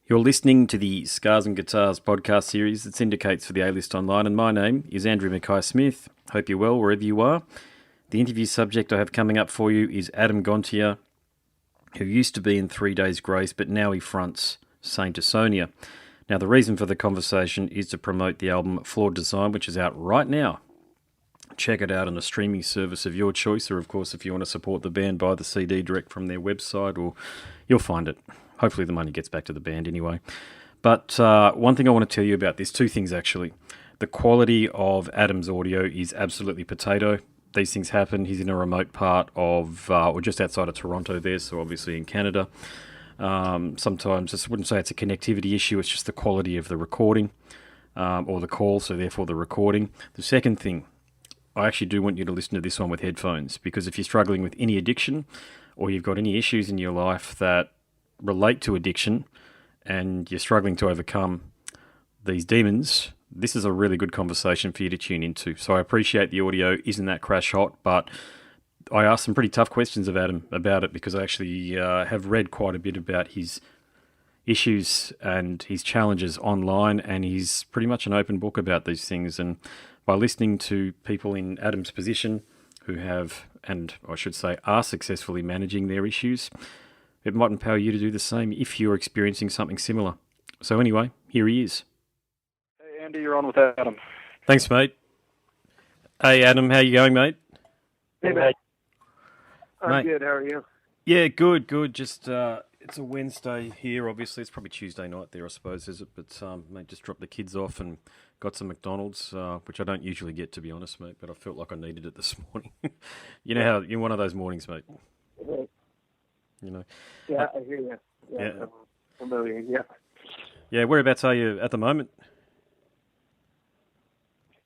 You're listening to the Scars and Guitars podcast series that syndicates for the A-List Online, and my name is Andrew Mackay-Smith. Hope you're well wherever you are. The interview subject I have coming up for you is Adam Gontier, who used to be in 3 Days Grace, but now he fronts Saint Asonia. Now, the reason for the conversation is to promote the album Flawed Design, which is out right now. Check it out on a streaming service of your choice, or of course, if you want to support the band, buy the CD direct from their website, or you'll find it. Hopefully the money gets back to the band anyway. But one thing I want to tell you about this, two things actually. The quality of Adam's audio is absolutely potato. These things happen. He's in a remote part of, or just outside of Toronto there, so obviously in Canada. Sometimes, I wouldn't say it's a connectivity issue, it's just the quality of the recording, or the call, so therefore the recording. The second thing, I actually do want you to listen to this one with headphones, because if you're struggling with any addiction, or you've got any issues in your life that relate to addiction and you're struggling to overcome these demons, this is a really good conversation for you to tune into. So I appreciate the audio isn't that crash hot, but I asked some pretty tough questions of Adam about it because I actually have read quite a bit about his issues and his challenges online, and he's pretty much an open book about these things. And by listening to people in Adam's position who have, and I should say are successfully managing their issues, it might empower you to do the same if you're experiencing something similar. So anyway, here he is. Hey, Andy, you're on with Adam. Thanks, mate. Hey, Adam, how you going, mate? Hey, mate. I'm good. How are you? Yeah, good. Just, it's a Wednesday here, obviously. It's probably Tuesday night there, I suppose, is it? But, mate, just dropped the kids off and got some McDonald's, which I don't usually get, to be honest, mate, but I felt like I needed it this morning. You know how, you're one of those mornings, mate. Right. You know. Yeah, I hear you. Yeah. I'm familiar, yeah. Yeah, whereabouts are you at the moment?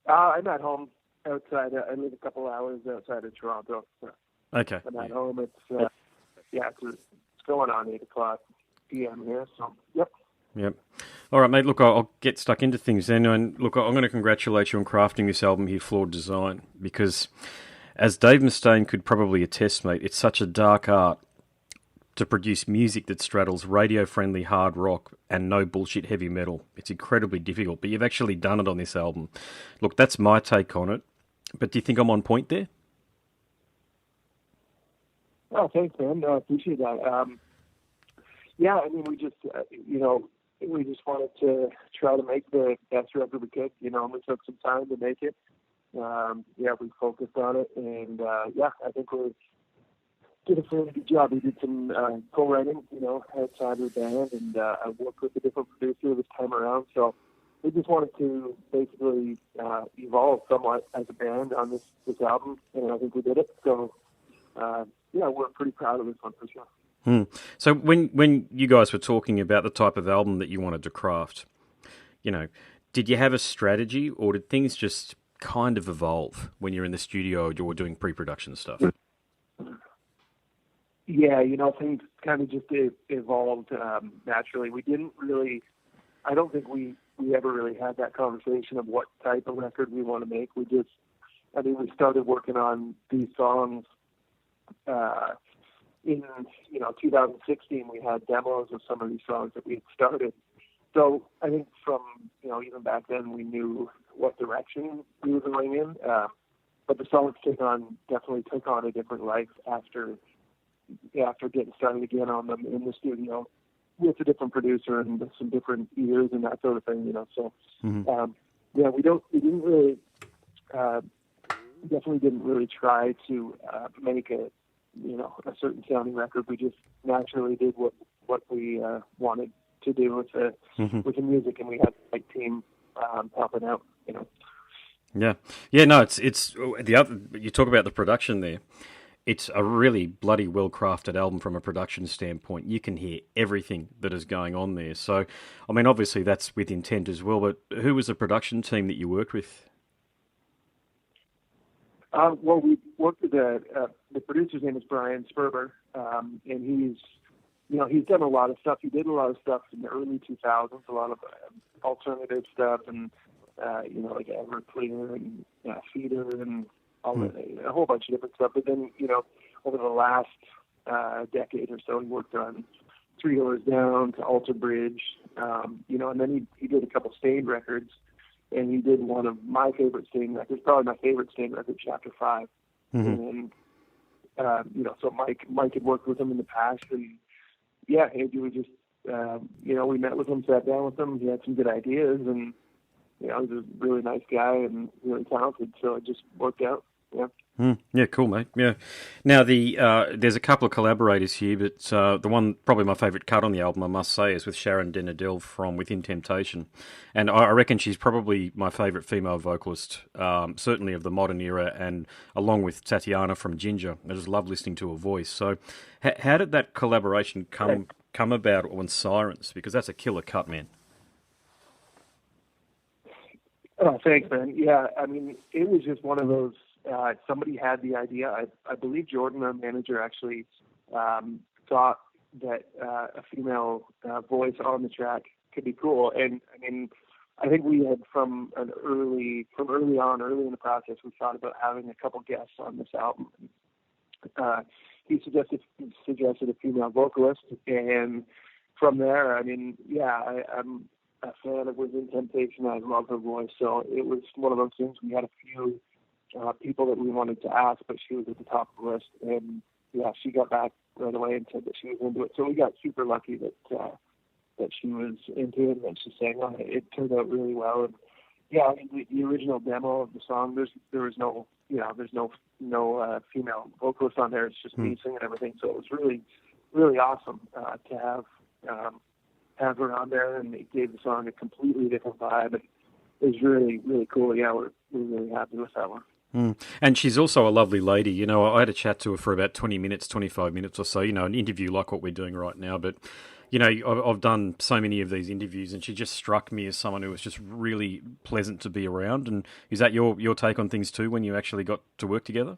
I'm at home outside. I live a couple hours outside of Toronto. So Okay. I'm at home. It's going on 8 o'clock p.m. here, so yep. Yep. All right, mate, look, I'll get stuck into things then. And look, I'm going to congratulate you on crafting this album here, Flawed Design, because as Dave Mustaine could probably attest, mate, it's such a dark art to produce music that straddles radio-friendly hard rock and no bullshit heavy metal. It's incredibly difficult, but you've actually done it on this album. Look, that's my take on it, but do you think I'm on point there? Oh, thanks, man. No, I appreciate that. Yeah, I mean, we just, we just wanted to try to make the best record we could, and we took some time to make it. We focused on it, and I think we did a fairly good job. We did some co-writing, outside of the band, and I worked with a different producer this time around. So we just wanted to basically evolve somewhat as a band on this album, and I think we did it. So, we're pretty proud of this one for sure. So when you guys were talking about the type of album that you wanted to craft, did you have a strategy, or did things just kind of evolve when you're in the studio or doing pre-production stuff? Yeah, things kind of just evolved naturally. We didn't really, I don't think we ever really had that conversation of what type of record we want to make. We started working on these songs in 2016. We had demos of some of these songs that we had started. So I think from, even back then we knew what direction we were going in. But the songs definitely took on a different life after getting started again on them in the studio with a different producer and with some different ears and that sort of thing, So, definitely didn't really try to make a certain sounding record. We just naturally did what we wanted to do with the music, and we had a team helping out, Yeah. Yeah, no, it's the other, you talk about the production there. It's a really bloody well-crafted album from a production standpoint. You can hear everything that is going on there. So, I mean, obviously that's with intent as well, but who was the production team that you worked with? Well, we worked with the producer's name is Brian Sperber, and he's done a lot of stuff. He did a lot of stuff in the early 2000s, a lot of alternative stuff, and like Everclear and Feeder and a whole bunch of different stuff. But then, over the last decade or so, he worked on Three Doors Down to Alter Bridge, And then he did a couple Stain records, and he did one of my favorite Stain records, probably my favorite Stain record, Chapter 5. And, so Mike had worked with him in the past, and yeah, Andrew was just, we met with him, sat down with him, he had some good ideas, and, he's a really nice guy and really talented, so it just worked out, yeah. Yeah, cool, mate. Yeah. Now, there's a couple of collaborators here, but the one, probably my favourite cut on the album, I must say, is with Sharon Denadell from Within Temptation. And I reckon she's probably my favourite female vocalist, certainly of the modern era, and along with Tatiana from Ginger. I just love listening to her voice. So how did that collaboration come about on Sirens? Because that's a killer cut, man. Oh, thanks, man. Yeah, I mean, it was just one of those, somebody had the idea. I believe Jordan, our manager, actually thought that a female voice on the track could be cool. And I mean, I think we had from early in the process, we thought about having a couple guests on this album. He suggested a female vocalist, and from there, I mean, yeah, I'm a fan of Within Temptation. I love her voice, so it was one of those things. We had a few people that we wanted to ask, but she was at the top of the list, and yeah, she got back right away and said that she was into it. So we got super lucky that she was into it and that she sang on it. It turned out really well. And yeah, I mean, the original demo of the song, there was no female vocalist on there. It's just me singing everything. So it was really, really awesome to have her on there, and it gave the song a completely different vibe. It was really, really cool. Yeah, we're really happy with that one. And she's also a lovely lady. I had a chat to her for about 20 minutes, 25 minutes or so, an interview like what we're doing right now. But, I've done so many of these interviews, and she just struck me as someone who was just really pleasant to be around. And is that your take on things too when you actually got to work together?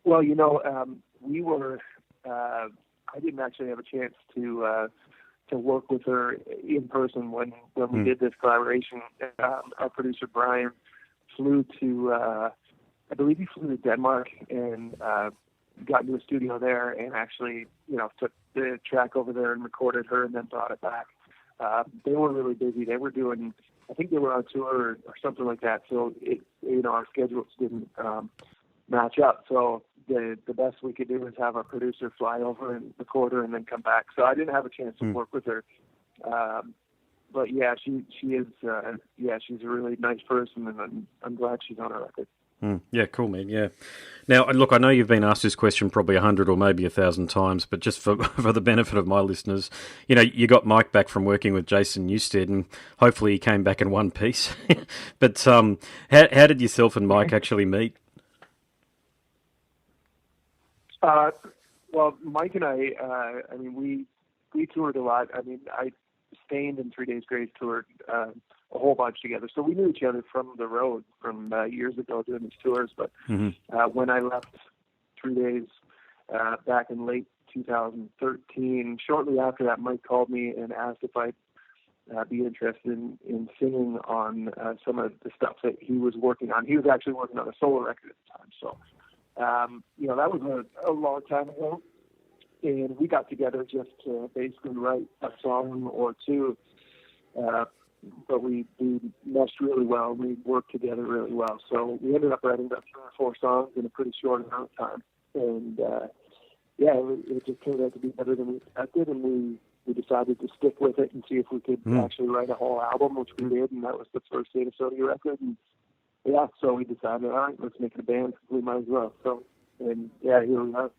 Well, we were... I didn't actually have a chance to work with her in person when we did this collaboration. Our producer Brian flew to, I believe he flew to Denmark and got into a studio there and actually, took the track over there and recorded her and then brought it back. They were really busy. They were doing, I think they were on tour or something like that. So our schedules didn't match up. So the best we could do is have our producer fly over and record her and then come back. So I didn't have a chance to work with her. But yeah, she is, she's a really nice person, and I'm glad she's on our record. Yeah, cool, man. Yeah. Now, look, I know you've been asked this question probably 100 or maybe 1,000 times, but just for the benefit of my listeners, you got Mike back from working with Jason Newsted, and hopefully he came back in one piece. But how did yourself and Mike actually meet? Well, Mike and I mean, we toured a lot. I mean, Stained and 3 Days Grace toured a whole bunch together. So we knew each other from the road from years ago doing these tours. But when I left 3 Days back in late 2013, shortly after that, Mike called me and asked if I'd be interested in singing on some of the stuff that he was working on. He was actually working on a solo record at the time. So, that was a long time ago. And we got together just to basically write a song or two. But we meshed really well. We worked together really well. So we ended up writing about 3 or 4 songs in a pretty short amount of time. And, it just turned out to be better than we expected. And we decided to stick with it and see if we could actually write a whole album, which we did. And that was the first Asonia record. And yeah, so we decided, all right, let's make it a band. We might as well. So, and yeah, here we are.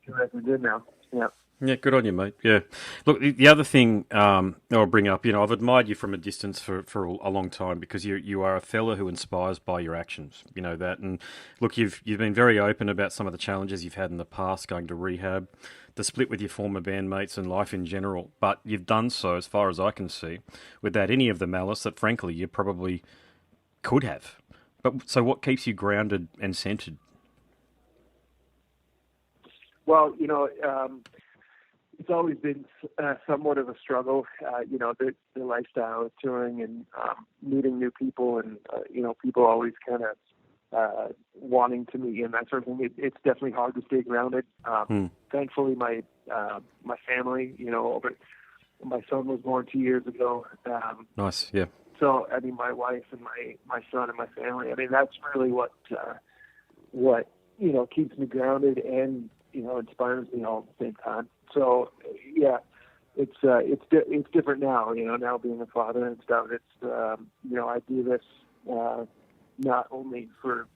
We're good now. Yeah. Yeah, good on you, mate. Yeah. Look, the other thing I'll bring up, I've admired you from a distance for a long time because you are a fella who inspires by your actions. You know that. And look, you've been very open about some of the challenges you've had in the past, going to rehab, the split with your former bandmates and life in general. But you've done so, as far as I can see, without any of the malice that, frankly, you probably could have. But so what keeps you grounded and centered? Well, it's always been somewhat of a struggle, the lifestyle of touring and meeting new people and, people always kind of wanting to meet you and that sort of thing. It's definitely hard to stay grounded. Thankfully, my family, over my son was born 2 years ago. Nice, yeah. So, I mean, my wife and my son and my family, I mean, that's really what, keeps me grounded and, inspires me all at the same time. So, yeah, it's different now, now being a father and stuff. It's, I do this, not only for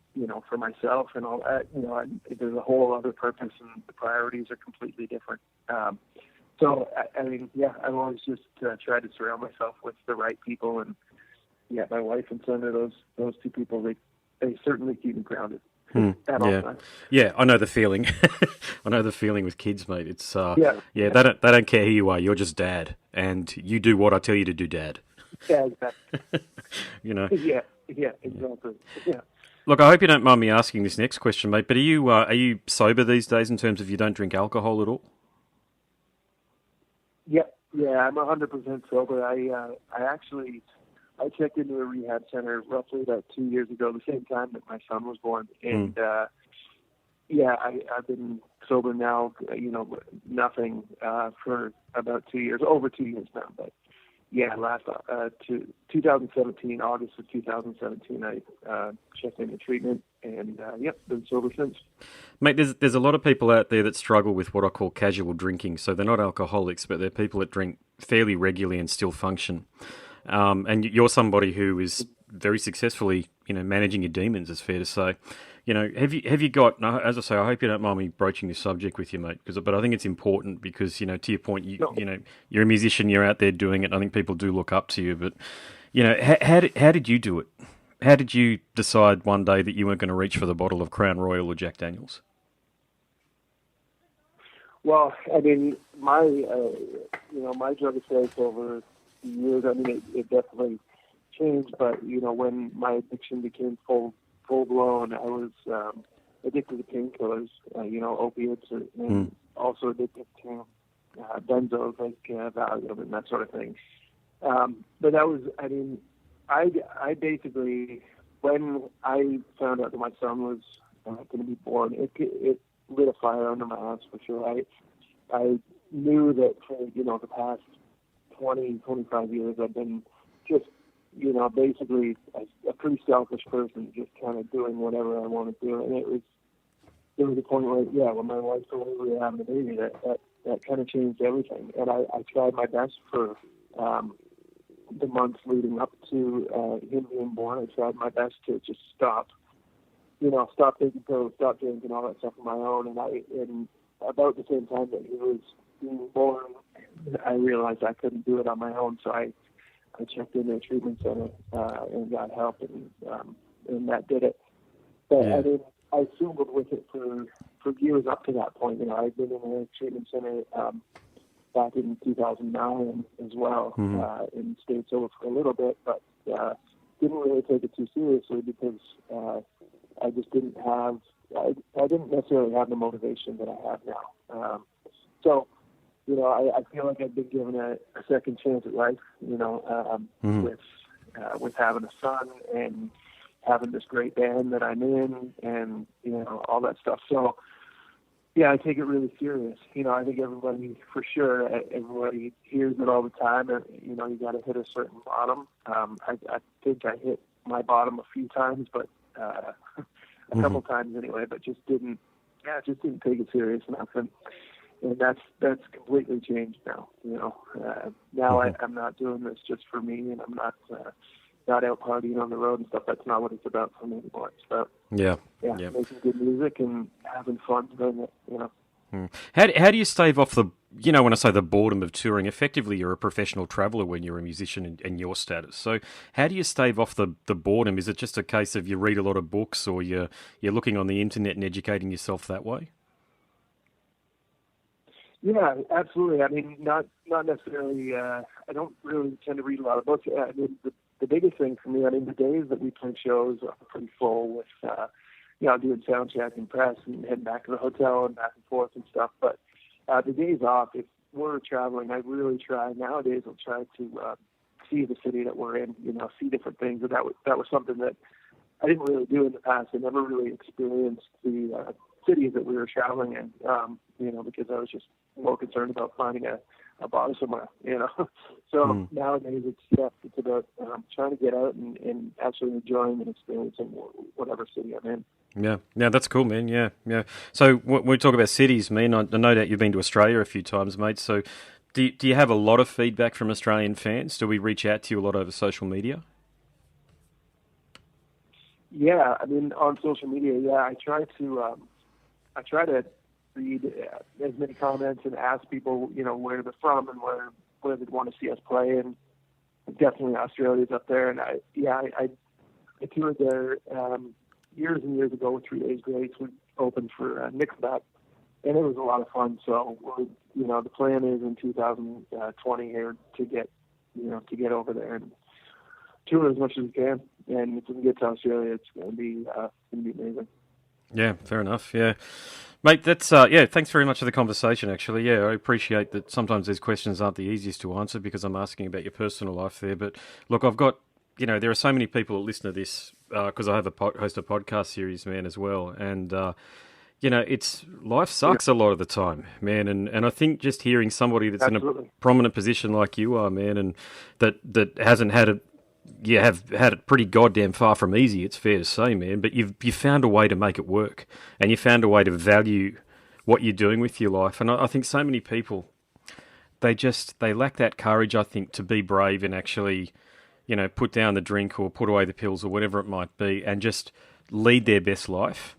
myself and all that, there's a whole other purpose, and the priorities are completely different. So, I mean, yeah, I've always just tried to surround myself with the right people, and yeah, my wife and son are those two people. They certainly keep me grounded at all times. Yeah, I know the feeling. I know the feeling with kids, mate. It's they don't care who you are. You're just dad, and you do what I tell you to do, Dad. Yeah, exactly. Yeah, exactly. Yeah. Look, I hope you don't mind me asking this next question, mate. But are you sober these days in terms of you don't drink alcohol at all? Yeah, I'm 100% sober. I checked into a rehab center roughly about 2 years ago, the same time that my son was born, and I've been sober now, nothing for about 2 years, over 2 years now. But yeah, last 2017, August of 2017, I checked into treatment, and been sober since. Mate, there's a lot of people out there that struggle with what I call casual drinking. So they're not alcoholics, but they're people that drink fairly regularly and still function. And you're somebody who is very successfully, managing your demons, it's fair to say. Have you got? As I say, I hope you don't mind me broaching this subject with you, mate. But I think it's important because, to your point, you're a musician, you're out there doing it. I think people do look up to you. But how did you do it? How did you decide one day that you weren't going to reach for the bottle of Crown Royal or Jack Daniels? Well, I mean, my drug affairs over the years, I mean, it definitely changed. But when my addiction became full blown, I was addicted to painkillers, opiates, and also addicted to benzos like Valium and that sort of thing. But that was, I mean, I basically, when I found out that my son was going to be born, it lit a fire under my ass for sure. I knew that for the past 25 years I've been just basically a pretty selfish person, just kind of doing whatever I want to do. And there was a point where when my wife told me we were having a baby, that kind of changed everything. And I tried my best for the months leading up to him being born. I tried my best to just stop taking pills, stop drinking, all that stuff on my own. And about the same time that he was being born, I realized I couldn't do it on my own. So I checked in a treatment center and got help, and that did it. But I mean, I struggled with it for years up to that point. I'd been in a treatment center back in 2009 as well, and stayed sober for a little bit, but didn't really take it too seriously because I just didn't have, I didn't necessarily have the motivation that I have now. So, I feel like I've been given a second chance at life, with having a son and having this great band that I'm in and, all that stuff. So, yeah, I take it really serious. I think everybody hears it all the time. You got to hit a certain bottom. I think I hit my bottom a few times, but a couple times anyway. But just didn't take it serious enough, and that's completely changed now. Now I'm not doing this just for me, and I'm not out partying on the road and stuff. That's not what it's about for me anymore. It's about making good music and having fun doing it. How do you stave off the, when I say the boredom of touring? Effectively, you're a professional traveller when you're a musician in your status. So how do you stave off the boredom? Is it just a case of you read a lot of books, or you're looking on the internet and educating yourself that way? Yeah, absolutely. I mean, not necessarily. I don't really tend to read a lot of books. I mean, the biggest thing for me, I mean, the days that we play shows are pretty full with, doing sound check and press and heading back to the hotel and back and forth and stuff. But the days off, if we're traveling, I really try. Nowadays, I'll try to see the city that we're in. See different things. And that was something that I didn't really do in the past. I never really experienced the cities that we were traveling in. Because I was just more concerned about finding a a bar somewhere, you know. So nowadays it's about trying to get out and actually enjoying and experiencing whatever city I'm in. Yeah, that's cool, man. Yeah. So when we talk about cities, man, I no doubt you've been to Australia a few times, mate. So do you have a lot of feedback from Australian fans? Do we reach out to you a lot over social media? Yeah, I mean, on social media, yeah, I try to read as many comments and ask people, you know, where they're from and where they'd want to see us play, and definitely Australia's up there. And I toured there years and years ago with 3 Days Grace. We opened for Nickelback, and it was a lot of fun. So, you know, the plan is in 2020 here to get over there and tour as much as we can. And if we can get to Australia, it's going to be amazing. Yeah, fair enough. Yeah, mate. That's Thanks very much for the conversation. Actually, yeah, I appreciate that. Sometimes these questions aren't the easiest to answer because I'm asking about your personal life there. But look, I've got there are so many people that listen to this because I have host a podcast series, man, as well, and. It's life sucks a lot of the time, man, and I think just hearing somebody that's Absolutely. in a prominent position like you are, man, and that hasn't had it. You have had it pretty goddamn far from easy, it's fair to say, man, but you've found a way to make it work, and you found a way to value what you're doing with your life. And I think so many people, they lack that courage, I think, to be brave and actually, put down the drink or put away the pills or whatever it might be and just lead their best life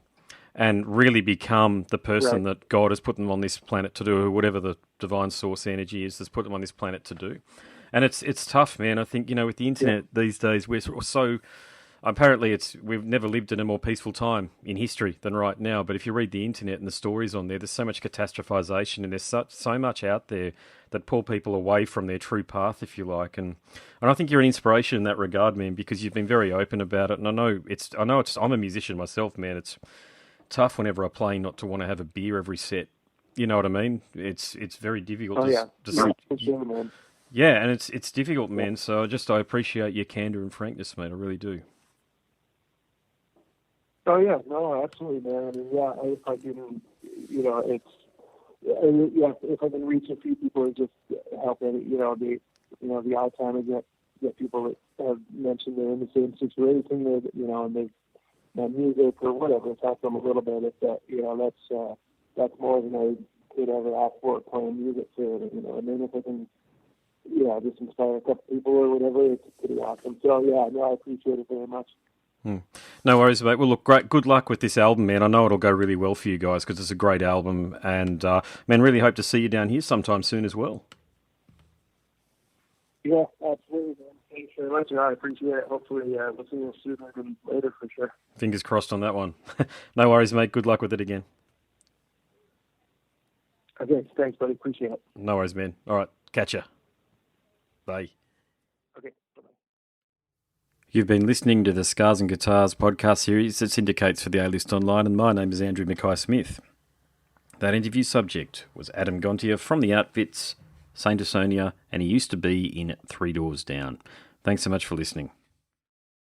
and really become the person that God has put them on this planet to do, or whatever the divine source energy is that's put them on this planet to do. And it's tough, man. I think, with the internet these days, we're so... Apparently, we've never lived in a more peaceful time in history than right now. But if you read the internet and the stories on there's so much catastrophization and there's so much out there that pull people away from their true path, if you like. And I think you're an inspiration in that regard, man, because you've been very open about it. And I'm a musician myself, man. It's tough whenever I play not to want to have a beer every set. You know what I mean? It's very difficult. For sure, man. Yeah, and it's difficult, man. So I appreciate your candor and frankness, mate. I really do. Oh yeah, no, absolutely, man. I mean, if I can, if I can reach a few people and just help it, the Alzheimer's get people that have mentioned they're in the same situation, and they've done music or whatever, it's helped them a little bit. That's more than I could ever ask for playing music too. And then if I can, just inspire a couple people or whatever, it's pretty awesome. So I appreciate it very much. No worries, mate. Well, look, great. Good luck with this album, man. I know it'll go really well for you guys because it's a great album, and man, really hope to see you down here sometime soon as well. Yeah, absolutely, man. Thanks very much. I appreciate it. Hopefully, we'll see you sooner than later for sure. Fingers crossed on that one. No worries, mate. Good luck with it again. Okay, thanks, buddy. Appreciate it. No worries, man. All right, catch ya. Bye. Okay, bye-bye. You've been listening to the Scars and Guitars podcast series that syndicates for the A-List Online, and my name is Andrew Mackay-Smith. That interview subject was Adam Gontier from the Outfits, St. Asonia, and he used to be in 3 Doors Down. Thanks so much for listening.